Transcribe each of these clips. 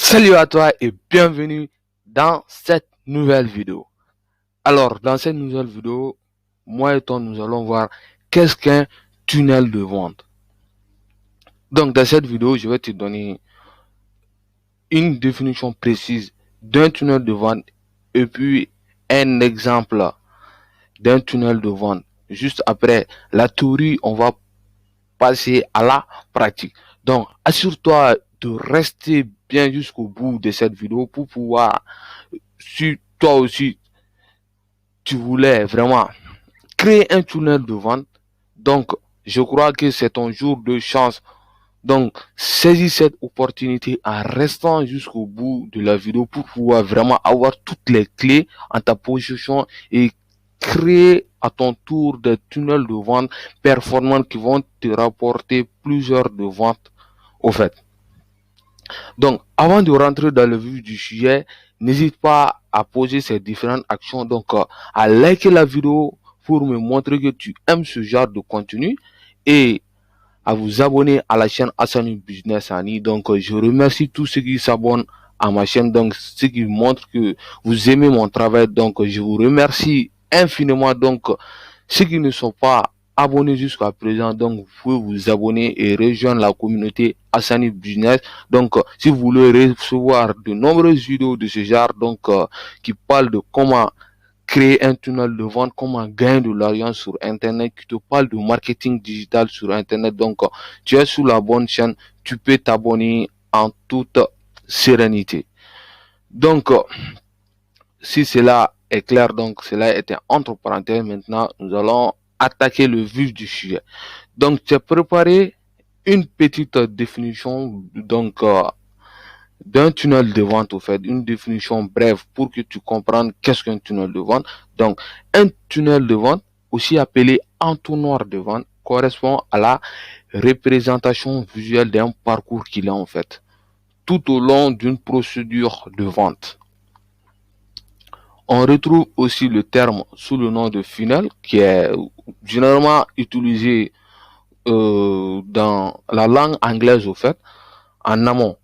Salut à toi et bienvenue dans cette nouvelle vidéo. Alors, dans cette nouvelle vidéo, moi et toi, nous allons voir qu'est-ce qu'un tunnel de vente. Donc, dans cette vidéo, je vais te donner une définition précise d'un tunnel de vente et puis un exemple d'un tunnel de vente. Juste après la théorie, on va passer à la pratique. Donc, assure-toi de rester bien jusqu'au bout de cette vidéo pour pouvoir, si toi aussi, tu voulais vraiment créer un tunnel de vente, donc je crois que c'est ton jour de chance. Donc, saisis cette opportunité en restant jusqu'au bout de la vidéo pour pouvoir vraiment avoir toutes les clés en ta possession et créer à ton tour des tunnels de vente performants qui vont te rapporter plusieurs de ventes au fait. Donc, avant de rentrer dans le vif du sujet, n'hésite pas à poser ces différentes actions. Donc, à liker la vidéo pour me montrer que tu aimes ce genre de contenu et à vous abonner à la chaîne Hassani Business Ani. Donc, je remercie tous ceux qui s'abonnent à ma chaîne. Donc, ce qui montre que vous aimez mon travail. Donc, je vous remercie infiniment. Donc, ceux qui ne sont pas abonnés jusqu'à présent, donc, vous pouvez vous abonner et rejoindre la communauté Hassani Business. Donc, si vous voulez recevoir de nombreuses vidéos de ce genre, donc, qui parlent de comment créer un tunnel de vente, comment gagner de l'argent sur Internet, qui te parle de marketing digital sur Internet. Donc, tu es sur la bonne chaîne, tu peux t'abonner en toute sérénité. Donc, si cela est clair, donc cela était entre parenthèses. Maintenant, nous allons attaquer le vif du sujet. Donc, tu as préparé une petite définition, donc, d'un tunnel de vente, au fait, une définition brève pour que tu comprennes qu'est-ce qu'un tunnel de vente. Donc, un tunnel de vente, aussi appelé entonnoir de vente, correspond à la représentation visuelle d'un parcours qu'il a en fait, tout au long d'une procédure de vente. On retrouve aussi le terme sous le nom de funnel, qui est généralement utilisé dans la langue anglaise, au fait, en amont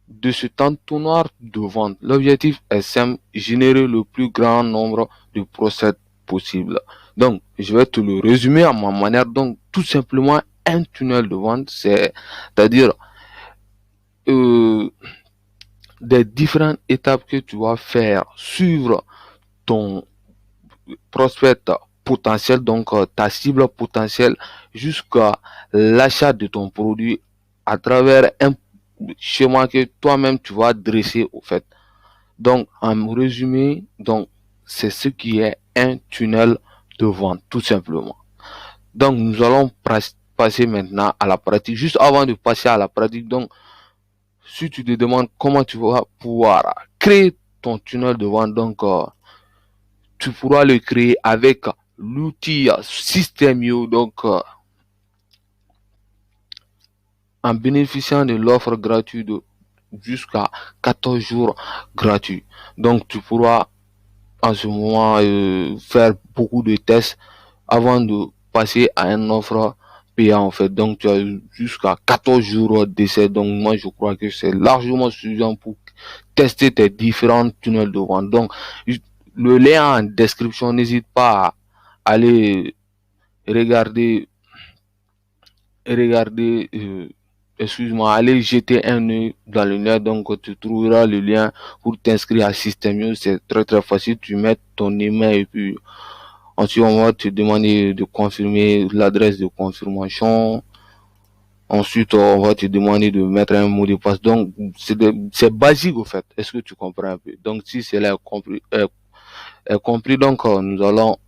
de cet entonnoir de vente. L'objectif est simple, générer le plus grand nombre de procès possible. Donc, je vais te le résumer à ma manière. Donc, tout simplement, un tunnel de vente, c'est-à-dire des différentes étapes que tu vas faire, suivre ton prospect potentiel, donc ta cible potentielle, jusqu'à l'achat de ton produit à travers un schéma que toi-même tu vas dresser au fait. Donc, en résumé, donc, c'est ce qui est un tunnel de vente, tout simplement. Donc, nous allons passer maintenant à la pratique. Juste avant de passer à la pratique, donc, si tu te demandes comment tu vas pouvoir créer ton tunnel de vente, donc, tu pourras le créer avec l'outil Systemio, donc, en bénéficiant de l'offre gratuite de jusqu'à 14 jours gratuits. Donc, tu pourras en ce moment faire beaucoup de tests avant de passer à une offre payante en fait. Donc tu as jusqu'à 14 jours d'essai. Donc moi je crois que c'est largement suffisant pour tester tes différents tunnels de vente. Donc le lien en description, n'hésite pas à aller regarder regarder excuse-moi, allez jeter un œil dans le net, donc tu trouveras le lien pour t'inscrire à Systemio. C'est très très facile, tu mets ton email et puis ensuite on va te demander de confirmer l'adresse de confirmation. Ensuite on va te demander de mettre un mot de passe. Donc c'est basique au fait. Est-ce que tu comprends un peu? Donc si cela est compris, donc nous allons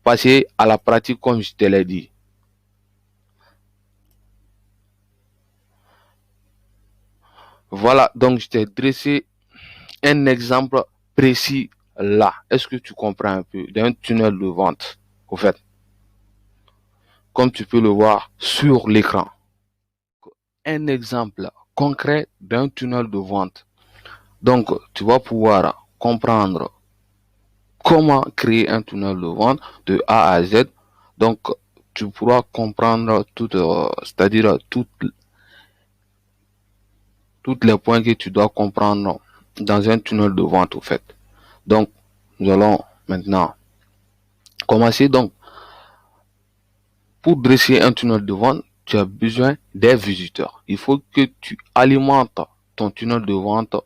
passer à la pratique comme je te l'ai dit. Voilà, donc je t'ai dressé un exemple précis là. Est-ce que tu comprends un peu d'un tunnel de vente, au fait, comme tu peux le voir sur l'écran. Un exemple concret d'un tunnel de vente. Donc, tu vas pouvoir comprendre comment créer un tunnel de vente de A à Z. Donc, tu pourras comprendre tout, c'est-à-dire toute tous les points que tu dois comprendre dans un tunnel de vente au fait. Donc, nous allons maintenant commencer. Donc, pour dresser un tunnel de vente, tu as besoin des visiteurs. Il faut que tu alimentes ton tunnel de vente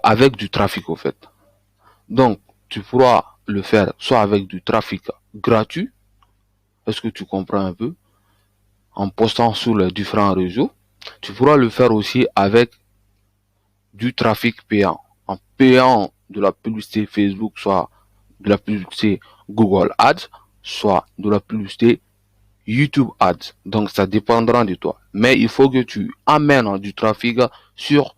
avec du trafic au fait. Donc, tu pourras le faire soit avec du trafic gratuit, est-ce que tu comprends un peu, en postant sur les différents réseaux. Tu pourras le faire aussi avec du trafic payant, en payant de la publicité Facebook, soit de la publicité Google Ads, soit de la publicité YouTube Ads. Donc, ça dépendra de toi. Mais il faut que tu amènes du trafic sur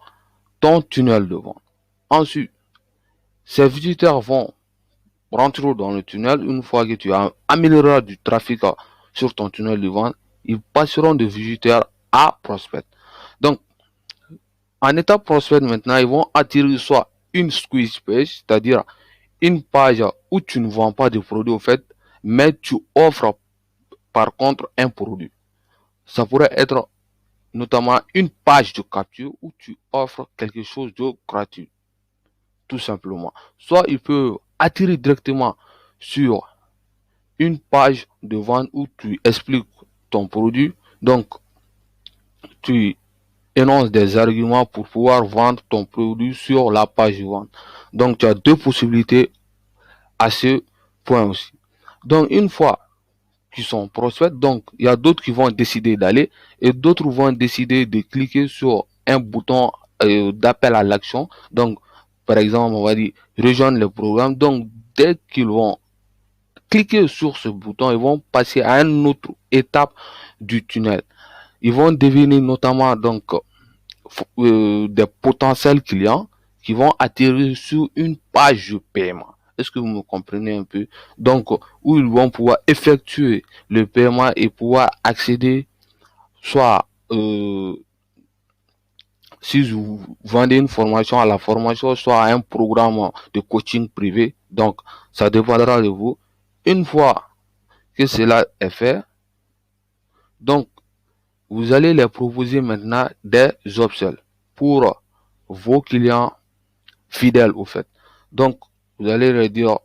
ton tunnel de vente. Ensuite, ces visiteurs vont rentrer dans le tunnel. Une fois que tu amélioreras du trafic sur ton tunnel de vente, ils passeront de visiteurs à prospects. Donc, en état prospect maintenant, ils vont attirer soit une squeeze page, c'est-à-dire une page où tu ne vends pas de produit au fait, mais tu offres par contre un produit. Ça pourrait être notamment une page de capture où tu offres quelque chose de gratuit, tout simplement. Soit il peut attirer directement sur une page de vente où tu expliques ton produit. Donc, tu énonces des arguments pour pouvoir vendre ton produit sur la page de vente. Donc, tu as deux possibilités à ce point aussi. Donc, une fois qu'ils sont prospects, donc, il y a d'autres qui vont décider d'aller et d'autres vont décider de cliquer sur un bouton d'appel à l'action. Donc, par exemple, on va dire rejoindre le programme. Donc, dès qu'ils vont cliquer sur ce bouton, ils vont passer à une autre étape du tunnel. Ils vont devenir notamment donc des potentiels clients qui vont atterrir sur une page de paiement. Est-ce que vous me comprenez un peu? Donc, où ils vont pouvoir effectuer le paiement et pouvoir accéder soit si vous vendez une formation à la formation, soit à un programme de coaching privé. Donc, ça dépendra de vous. Une fois que cela est fait, donc, vous allez les proposer maintenant des upsells pour vos clients fidèles au fait. Donc, vous allez leur dire,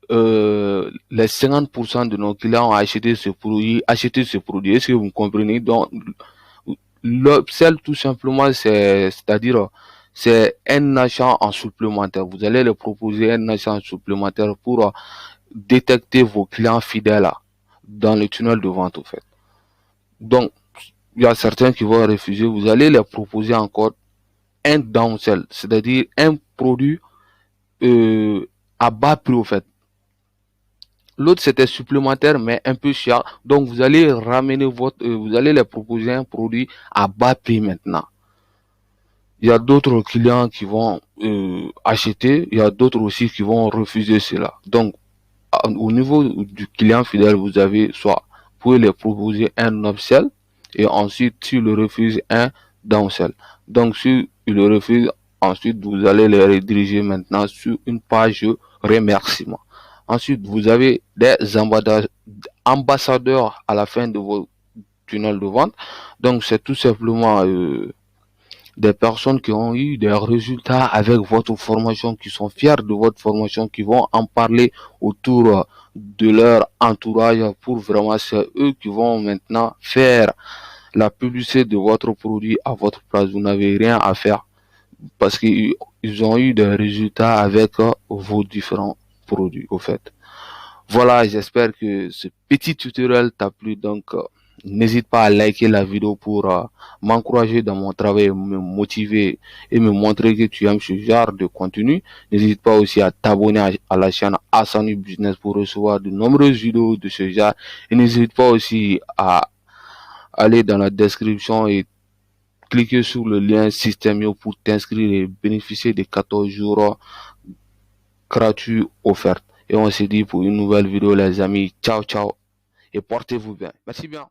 les 50% de nos clients ont acheté ce produit, Est-ce que vous me comprenez? Donc, l'upsell, tout simplement, c'est-à-dire, c'est un achat en supplémentaire. Vous allez leur proposer un achat en supplémentaire pour détecter vos clients fidèles dans le tunnel de vente au fait. Donc, il y a certains qui vont refuser. Vous allez leur proposer encore un downsell, c'est-à-dire un produit à bas prix au fait. L'autre c'était supplémentaire mais un peu cher. Donc vous allez ramener vous allez leur proposer un produit à bas prix maintenant. Il y a d'autres clients qui vont acheter, il y a d'autres aussi qui vont refuser cela. Donc au niveau du client fidèle, vous avez soit vous pouvez leur proposer un upsell et ensuite s'il le refuse un downsell. Donc si il le refuse, ensuite vous allez les rediriger maintenant sur une page de remerciement. Ensuite, vous avez des ambassadeurs à la fin de vos tunnels de vente. Donc, c'est tout simplement des personnes qui ont eu des résultats avec votre formation, qui sont fiers de votre formation, qui vont en parler autour de leur entourage pour vraiment, c'est eux qui vont maintenant faire la publicité de votre produit à votre place. Vous n'avez rien à faire parce qu'ils ont eu des résultats avec vos différents produits, au fait. Voilà, j'espère que ce petit tutoriel t'a plu. Donc, n'hésite pas à liker la vidéo pour m'encourager dans mon travail, me motiver et me montrer que tu aimes ce genre de contenu. N'hésite pas aussi à t'abonner à la chaîne Asani Business pour recevoir de nombreuses vidéos de ce genre. Et n'hésite pas aussi à aller dans la description et cliquer sur le lien Systemio pour t'inscrire et bénéficier des 14 jours gratuits offerts. Et on se dit pour une nouvelle vidéo les amis. Ciao ciao et portez-vous bien. Merci bien.